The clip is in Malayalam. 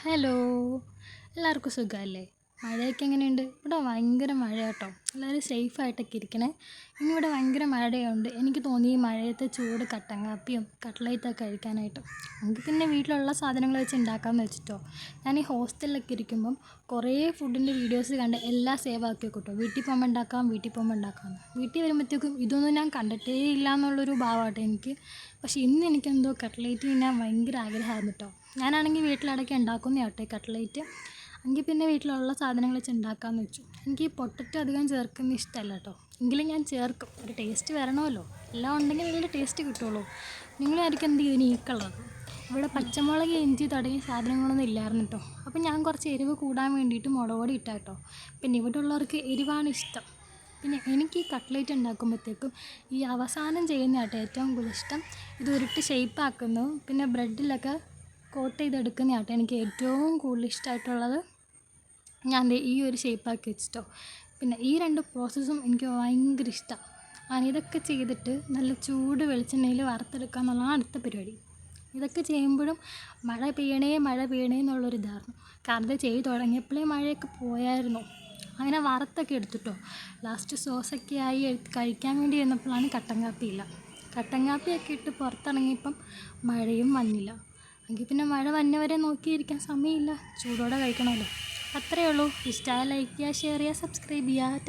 ഹലോ, എല്ലാവർക്കും സുഖമല്ലേ? മഴയൊക്കെ എങ്ങനെയുണ്ട്? ഇവിടെ ഭയങ്കര മഴ കേട്ടോ. എല്ലാവരും സേഫായിട്ടൊക്കെ ഇരിക്കണേ. ഇനി ഇവിടെ ഭയങ്കര മഴയുണ്ട്. എനിക്ക് തോന്നി ഈ മഴയത്ത് ചൂട് കട്ടൻ കാപ്പിയും കട്ട്ലേറ്റൊക്കെ കഴിക്കാനായിട്ട്. നമുക്ക് പിന്നെ വീട്ടിലുള്ള സാധനങ്ങൾ വെച്ച് ഉണ്ടാക്കാമെന്ന് വെച്ചിട്ടോ. ഞാൻ ഈ ഹോസ്റ്റലിലൊക്കെ ഇരിക്കുമ്പം കുറേ ഫുഡിൻ്റെ വീഡിയോസ് കണ്ട് എല്ലാം സേവ് ആക്കി വെക്കും കേട്ടോ. വീട്ടിൽ പോകുമ്പോൾ ഉണ്ടാക്കാം, വീട്ടിൽ പോകുമ്പോൾ ഉണ്ടാക്കാമെന്ന്. വീട്ടിൽ വരുമ്പോഴത്തേക്കും ഇതൊന്നും ഞാൻ കണ്ടിട്ടേ ഇല്ല എന്നുള്ളൊരു ഭാവമാട്ടോ എനിക്ക്. പക്ഷേ ഇന്ന് എനിക്കെന്തോ കട്ട്ലേറ്റ് തിന്നാൻ ഭയങ്കര ആഗ്രഹമായിരുന്നു കേട്ടോ. ഞാനാണെങ്കിൽ വീട്ടിലിടയ്ക്ക് ഉണ്ടാക്കുന്നതാട്ടോ ഈ കട്ട്ലേറ്റ്. എങ്കിൽ പിന്നെ വീട്ടിലുള്ള സാധനങ്ങൾ വെച്ച് ഉണ്ടാക്കാമെന്ന് വെച്ചു. എനിക്ക് ഈ പൊട്ടറ്റോ അധികം ചേർക്കുന്ന ഇഷ്ടമല്ല കേട്ടോ. എങ്കിലും ഞാൻ ചേർക്കും, ഒരു ടേസ്റ്റ് വരണമല്ലോ. എല്ലാം ഉണ്ടെങ്കിൽ നല്ല ടേസ്റ്റ് കിട്ടുള്ളൂ. നിങ്ങളായിരിക്കും എന്ത് ഇതിന് ഈ കളർ. ഇവിടെ പച്ചമുളക്, ഇഞ്ചി തുടങ്ങിയ സാധനങ്ങളൊന്നും ഇല്ലായിരുന്നു കേട്ടോ. അപ്പം ഞാൻ കുറച്ച് എരിവ് കൂടാൻ വേണ്ടിയിട്ട് മുളക് പൊടി ഇട്ടാ കേട്ടോ. പിന്നെ ഇവിടെ ഉള്ളവർക്ക് എരിവാണ് ഇഷ്ടം. പിന്നെ എനിക്ക് ഈ കട്ട്ലേറ്റ് ഉണ്ടാക്കുമ്പോഴത്തേക്കും ഈ അവസാനം ചെയ്യുന്ന കേട്ടോ ഏറ്റവും കൂടുതൽ ഇഷ്ടം. ഇത് ഉരുട്ടി ഷേപ്പാക്കുന്നു, പിന്നെ ബ്രെഡിലൊക്കെ കോട്ട് ചെയ്തെടുക്കുന്ന കേട്ടോ എനിക്ക് ഏറ്റവും കൂടുതൽ ഇഷ്ടമായിട്ടുള്ളത്. ഞാൻ ഈ ഒരു ഷേപ്പാക്കി വെച്ചിട്ടോ. പിന്നെ ഈ രണ്ട് പ്രോസസ്സും എനിക്ക് ഭയങ്കര ഇഷ്ടമാണ്. ഇതൊക്കെ ചെയ്തിട്ട് നല്ല ചൂട് വെളിച്ചെണ്ണയിൽ വറുത്തെടുക്കുക എന്നുള്ളതാണ് അടുത്ത പരിപാടി. ഇതൊക്കെ ചെയ്യുമ്പോഴും മഴ പെയ്യണേ എന്നുള്ളൊരിതായിരുന്നു. കാരണം ഇത് ചെയ്ത് തുടങ്ങിയപ്പോഴേ മഴയൊക്കെ പോയായിരുന്നു. അങ്ങനെ വറുത്തൊക്കെ എടുത്തിട്ടോ. ലാസ്റ്റ് സോസൊക്കെ ആയി കഴിക്കാൻ വേണ്ടി ചെന്നപ്പോഴാണ് കട്ടൻ കാപ്പിയില്ല. കട്ടൻ കാപ്പിയൊക്കെ ഇട്ട് പുറത്തിറങ്ങിയപ്പം മഴയും വന്നില്ല. എങ്കിൽ പിന്നെ മഴ വന്നവരെ നോക്കിയിരിക്കാൻ സമയമില്ല, ചൂടോടെ കഴിക്കണമല്ലോ. അത്രയേ ഉള്ളൂ. ഇഷ്ടമായ ലൈക്ക് ചെയ്യുക, ഷെയർ ചെയ്യുക, സബ്സ്ക്രൈബ് ചെയ്യുക.